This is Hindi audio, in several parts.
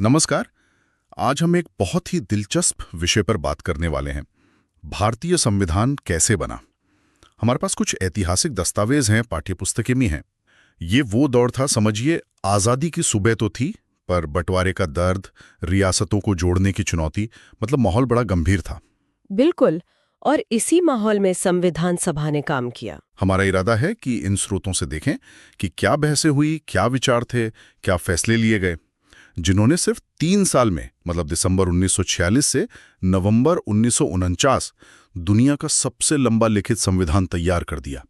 नमस्कार। आज हम एक बहुत ही दिलचस्प विषय पर बात करने वाले हैं। भारतीय संविधान कैसे बना। हमारे पास कुछ ऐतिहासिक दस्तावेज हैं, पाठ्यपुस्तकें भी हैं। ये वो दौर था, समझिए आज़ादी की सुबह तो थी, पर बंटवारे का दर्द, रियासतों को जोड़ने की चुनौती, मतलब माहौल बड़ा गंभीर था। बिल्कुल। और इसी माहौल में संविधान सभा ने काम किया। हमारा इरादा है कि इन स्रोतों से देखें कि क्या बहसें हुई, क्या विचार थे, क्या फैसले लिए गए, जिन्होंने सिर्फ 3 साल में, मतलब दिसंबर 1946 से नवंबर 1949, दुनिया का सबसे लंबा लिखित संविधान तैयार कर दिया।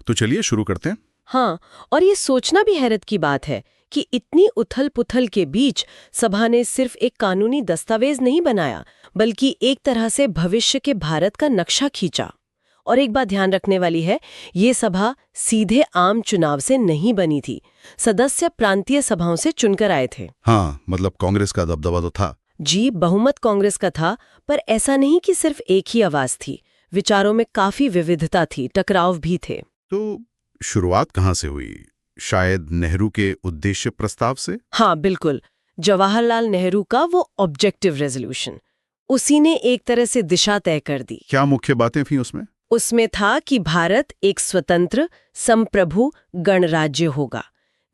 तो चलिए शुरू करते हैं। हाँ, और ये सोचना भी हैरत की बात है कि इतनी उथल-पुथल के बीच सभा ने सिर्फ एक कानूनी दस्तावेज नहीं बनाया, बल्कि एक तरह से भविष्य के भारत का नक्शा खींचा। और एक बात ध्यान रखने वाली है, ये सभा सीधे आम चुनाव से नहीं बनी थी। सदस्य प्रांतीय सभाओं से चुनकर आए थे। हाँ, मतलब कांग्रेस का दबदबा तो था। जी, बहुमत कांग्रेस का था, पर ऐसा नहीं कि सिर्फ एक ही आवाज थी। विचारों में काफी विविधता थी, टकराव भी थे। तो शुरुआत कहाँ से हुई? शायद नेहरू के उद्देश्य प्रस्ताव से। हाँ, बिल्कुल। जवाहरलाल नेहरू का वो ऑब्जेक्टिव रेजोल्यूशन, उसी ने एक तरह से दिशा तय कर दी। क्या मुख्य बातें थीं उसमें? उसमें था कि भारत एक स्वतंत्र, संप्रभु गणराज्य होगा।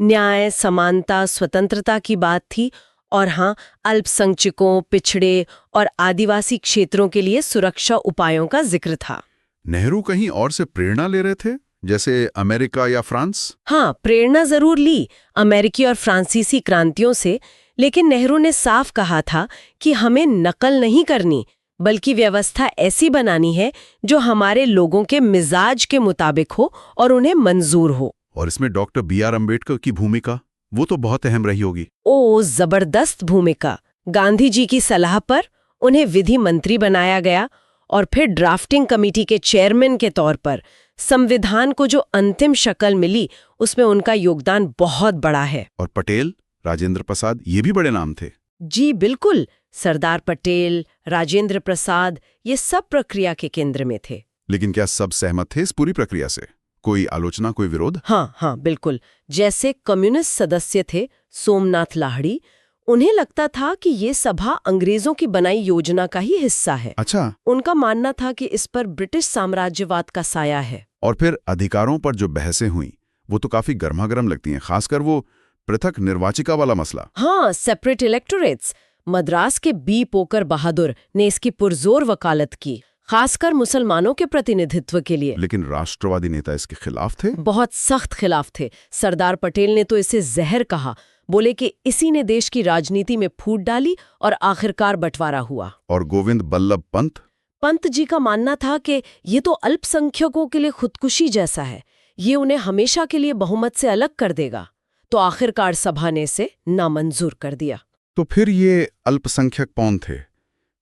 न्याय, समानता, स्वतंत्रता की बात थी। और हाँ, अल्पसंख्यकों, पिछड़े और आदिवासी क्षेत्रों के लिए सुरक्षा उपायों का जिक्र था। नेहरू कहीं और से प्रेरणा ले रहे थे, जैसे अमेरिका या फ्रांस? हाँ, प्रेरणा जरूर ली अमेरिकी और फ्रांसीसी क्रांतियों से, लेकिन नेहरू ने साफ कहा था कि हमें नकल नहीं करनी, बल्कि व्यवस्था ऐसी बनानी है जो हमारे लोगों के मिजाज के मुताबिक हो और उन्हें मंजूर हो। और इसमें डॉक्टर B.R. अम्बेडकर की भूमिका, वो तो बहुत अहम रही होगी। ओ, जबरदस्त भूमिका। गांधी जी की सलाह पर उन्हें विधि मंत्री बनाया गया और फिर ड्राफ्टिंग कमेटी के चेयरमैन के तौर पर संविधान को जो अंतिम शक्ल मिली, उसमें उनका योगदान बहुत बड़ा है। और पटेल, राजेंद्र प्रसाद, ये भी बड़े नाम थे। जी बिल्कुल। सरदार पटेल, राजेंद्र प्रसाद, ये सब प्रक्रिया के केंद्र में थे। लेकिन क्या सब सहमत थे इस पूरी प्रक्रिया से? कोई आलोचना, कोई विरोध? हाँ, बिल्कुल। जैसे कम्युनिस्ट सदस्य थे सोमनाथ लाहिड़ी, उन्हें लगता था कि ये सभा अंग्रेजों की बनाई योजना का ही हिस्सा है। अच्छा। उनका मानना था कि इस पर ब्रिटिश साम्राज्यवाद का साया है। और फिर अधिकारों पर जो बहसें हुई, वो तो काफी गर्मागर्म लगती हैं, खासकर वो पृथक निर्वाचिका वाला मसला। हाँ, सेपरेट इलेक्टोरेट्स। मद्रास के बी पोकर बहादुर ने इसकी पुरजोर वकालत की, खासकर मुसलमानों के प्रतिनिधित्व के लिए। लेकिन राष्ट्रवादी नेता इसके खिलाफ थे। बहुत सख्त खिलाफ थे। सरदार पटेल ने तो इसे जहर कहा, बोले कि इसी ने देश की राजनीति में फूट डाली और आखिरकार बंटवारा हुआ। और गोविंद बल्लभ पंत जी का मानना था कि ये तो अल्पसंख्यकों के लिए खुदकुशी जैसा है, ये उन्हें हमेशा के लिए बहुमत से अलग कर देगा। तो आखिरकार सभा ने इसे नामंजूर कर दिया। तो फिर ये अल्पसंख्यक कौन थे?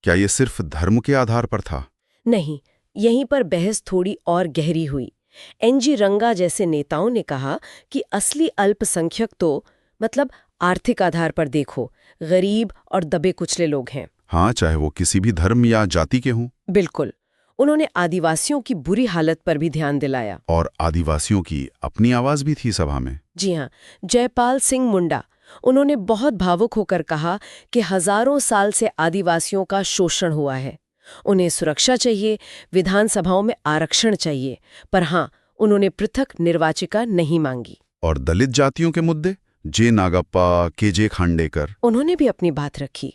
क्या ये सिर्फ धर्म के आधार पर था? नहीं, यहीं पर बहस थोड़ी और गहरी हुई। NG रंगा जैसे नेताओं ने कहा कि असली अल्पसंख्यक तो मतलब आर्थिक आधार पर देखो, गरीब और दबे कुचले लोग हैं। हाँ, चाहे वो किसी भी धर्म या जाति के हों। बिल्कुल। उन्होंने आदिवासियों की बुरी हालत पर भी ध्यान दिलाया। और आदिवासियों की अपनी आवाज भी थी सभा में। जी हाँ, जयपाल सिंह मुंडा, उन्होंने बहुत भावुक होकर कहा कि हजारों साल से आदिवासियों का शोषण हुआ है, उन्हें सुरक्षा चाहिए, विधानसभाओं में आरक्षण चाहिए। पर हाँ, उन्होंने पृथक निर्वाचिका नहीं मांगी। और दलित जातियों के मुद्दे, जे नागप्पा, KJ खांडेकर, उन्होंने भी अपनी बात रखी।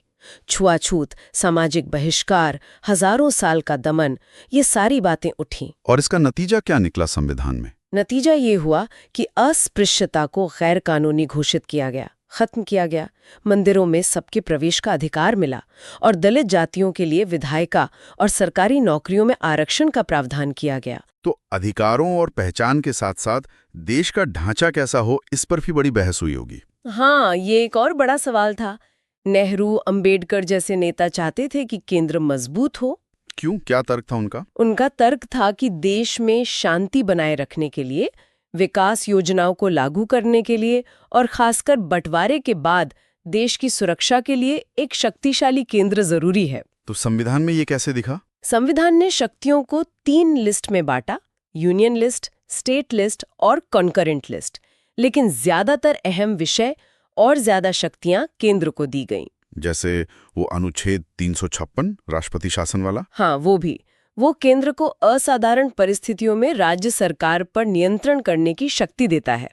छुआछूत, सामाजिक बहिष्कार, हजारों साल का दमन, ये सारी बातें उठी। और इसका नतीजा क्या निकला संविधान में? नतीजा ये हुआ कि अस्पृश्यता को गैर कानूनी घोषित किया गया, खत्म किया गया। मंदिरों में सबके प्रवेश का अधिकार मिला और दलित जातियों के लिए विधायिका और सरकारी नौकरियों में आरक्षण का प्रावधान किया गया। तो अधिकारों और पहचान के साथ साथ देश का ढांचा कैसा हो, इस पर भी बड़ी बहस हुई होगी। हाँ, ये एक और बड़ा सवाल था। नेहरू, अंबेडकर जैसे नेता चाहते थे कि केंद्र मजबूत हो। क्यों, क्या तर्क था उनका? उनका तर्क था कि देश में शांति बनाए रखने के लिए, विकास योजनाओं को लागू करने के लिए और खासकर बंटवारे के बाद देश की सुरक्षा के लिए एक शक्तिशाली केंद्र जरूरी है। तो संविधान में ये कैसे दिखा? संविधान ने शक्तियों को 3 लिस्ट में बांटा, यूनियन लिस्ट, स्टेट लिस्ट और कॉन्करेंट लिस्ट। लेकिन ज्यादातर अहम विषय और ज्यादा शक्तियां केंद्र को दी गईं। जैसे वो अनुच्छेद 356 राष्ट्रपति शासन वाला। हाँ, वो भी। वो केंद्र को असाधारण परिस्थितियों में राज्य सरकार पर नियंत्रण करने की शक्ति देता है।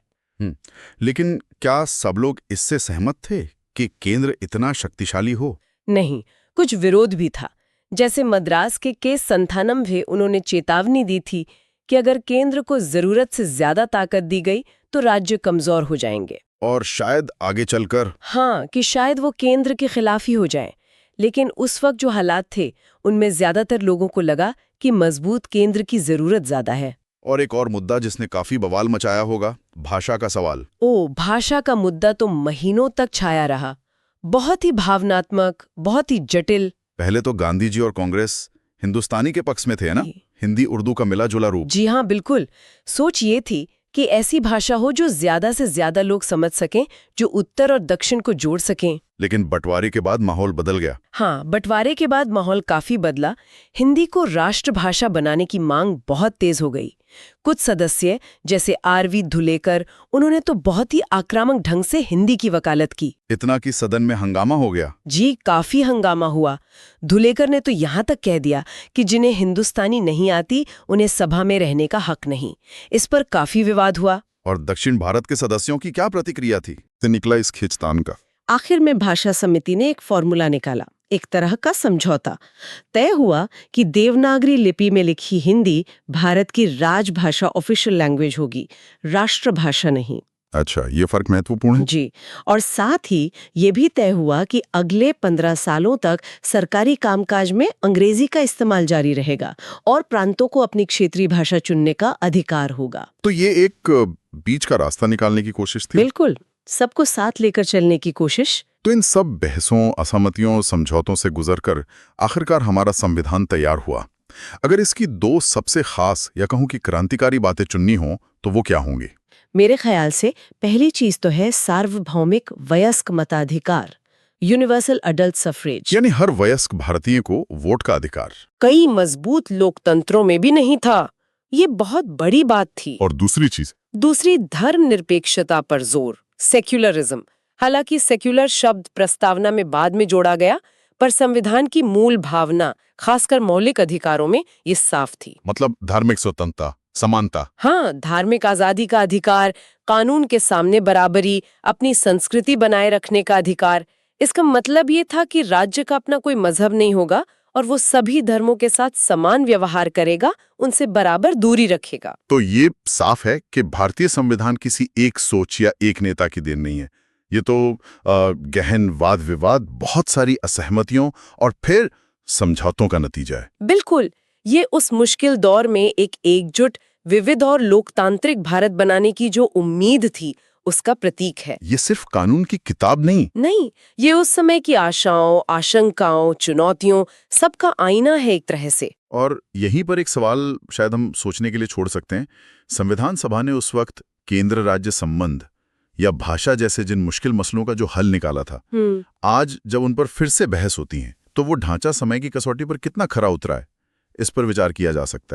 लेकिन क्या सब लोग इससे सहमत थे कि केंद्र इतना शक्तिशाली हो? नहीं, कुछ विरोध भी था। जैसे मद्रास के केस संथानम में उन्होंने चेतावनी दी थी कि अगर केंद्र को जरूरत से ज्यादा ताकत दी गई तो राज्य कमजोर हो जाएंगे। और शायद आगे चलकर हाँ, कि शायद वो केंद्र के खिलाफ ही हो जाएं। लेकिन उस वक्त जो हालात थे उनमें ज्यादातर लोगों को लगा कि मजबूत केंद्र की जरूरत ज्यादा है। और एक और मुद्दा जिसने काफी बवाल मचाया होगा, भाषा का सवाल। भाषा का मुद्दा तो महीनों तक छाया रहा। बहुत ही भावनात्मक, बहुत ही जटिल। पहले तो गांधी जी और कांग्रेस हिंदुस्तानी के पक्ष में थे ना, हिंदी उर्दू का मिला जुला रूप। जी हाँ, बिल्कुल। सोच ये थी कि ऐसी भाषा हो जो ज्यादा से ज्यादा लोग समझ सकें, जो उत्तर और दक्षिण को जोड़ सकें। लेकिन बंटवारे के बाद माहौल बदल गया। हाँ, बंटवारे के बाद माहौल काफी बदला। हिंदी को राष्ट्रभाषा बनाने की मांग बहुत तेज हो गई। कुछ सदस्य जैसे आरवी धुलेकर, उन्होंने तो बहुत ही आक्रामक ढंग से हिंदी की वकालत की। इतना कि सदन में हंगामा हो गया। जी, काफी हंगामा हुआ। धुलेकर ने तो यहाँ तक कह दिया कि जिन्हें हिंदुस्तानी नहीं आती उन्हें सभा में रहने का हक नहीं। इस पर काफी विवाद हुआ। और दक्षिण भारत के सदस्यों की क्या प्रतिक्रिया थी? से निकला इस खींचतान का। आखिर में भाषा समिति ने एक फॉर्मूला निकाला, एक तरह का समझौता। तय हुआ कि देवनागरी लिपि में लिखी हिंदी भारत की राजभाषा, ऑफिशियल लैंग्वेज होगी, राष्ट्रभाषा नहीं। अच्छा, ये फर्क महत्वपूर्ण है। जी, और साथ ही ये भी तय हुआ कि अगले 15 सालों तक सरकारी कामकाज में अंग्रेजी का इस्तेमाल जारी रहेगा और प्रांतों को अपनी क्षेत्रीय भाषा चुनने का अधिकार होगा। तो ये एक बीच का रास्ता निकालने की कोशिश थी। बिल्कुल, सबको साथ लेकर चलने की कोशिश। तो इन सब बहसों, असहमतियों, समझौतों से गुजरकर आखिरकार हमारा संविधान तैयार हुआ। अगर इसकी दो सबसे खास या कहूं कि क्रांतिकारी बातें चुननी हो तो वो क्या होंगी? मेरे ख्याल से पहली चीज तो है सार्वभौमिक वयस्क मताधिकार, यूनिवर्सल अडल्ट सफरेज। यानी हर वयस्क भारतीय को वोट का अधिकार। कई मजबूत लोकतंत्रों में भी नहीं था। ये बहुत बड़ी बात थी। और दूसरी धर्मनिरपेक्षता पर जोर, सेक्युलरिज्म। हालांकि सेक्युलर शब्द प्रस्तावना में बाद में जोड़ा गया, पर संविधान की मूल भावना, खासकर मौलिक अधिकारों में ये साफ थी। मतलब धार्मिक स्वतंत्रता, समानता। हाँ, धार्मिक आजादी का अधिकार, कानून के सामने बराबरी, अपनी संस्कृति बनाए रखने का अधिकार। इसका मतलब ये था कि राज्य का अपना कोई मजहब नहीं होगा और वो सभी धर्मों के साथ समान व्यवहार करेगा, उनसे बराबर दूरी रखेगा। तो ये साफ है कि भारतीय संविधान किसी एक सोच या एक नेता की देन नहीं है। ये तो गहन वाद विवाद, बहुत सारी असहमतियों और फिर समझौतों का नतीजा है। बिल्कुल, ये उस मुश्किल दौर में एक एकजुट, विविध और लोकतांत्रिक भारत बनाने की जो उम्मीद थी उसका प्रतीक है। ये सिर्फ कानून की किताब नहीं, ये उस समय की आशाओं, आशंकाओं, चुनौतियों, सबका आईना है एक तरह से। और यहीं पर एक सवाल शायद हम सोचने के लिए छोड़ सकते हैं। संविधान सभा ने उस वक्त केंद्र राज्य संबंध या भाषा जैसे जिन मुश्किल मसलों का जो हल निकाला था, आज जब उन पर फिर से बहस होती है तो वो ढांचा समय की कसौटी पर कितना खरा उतरा है, इस पर विचार किया जा सकता है।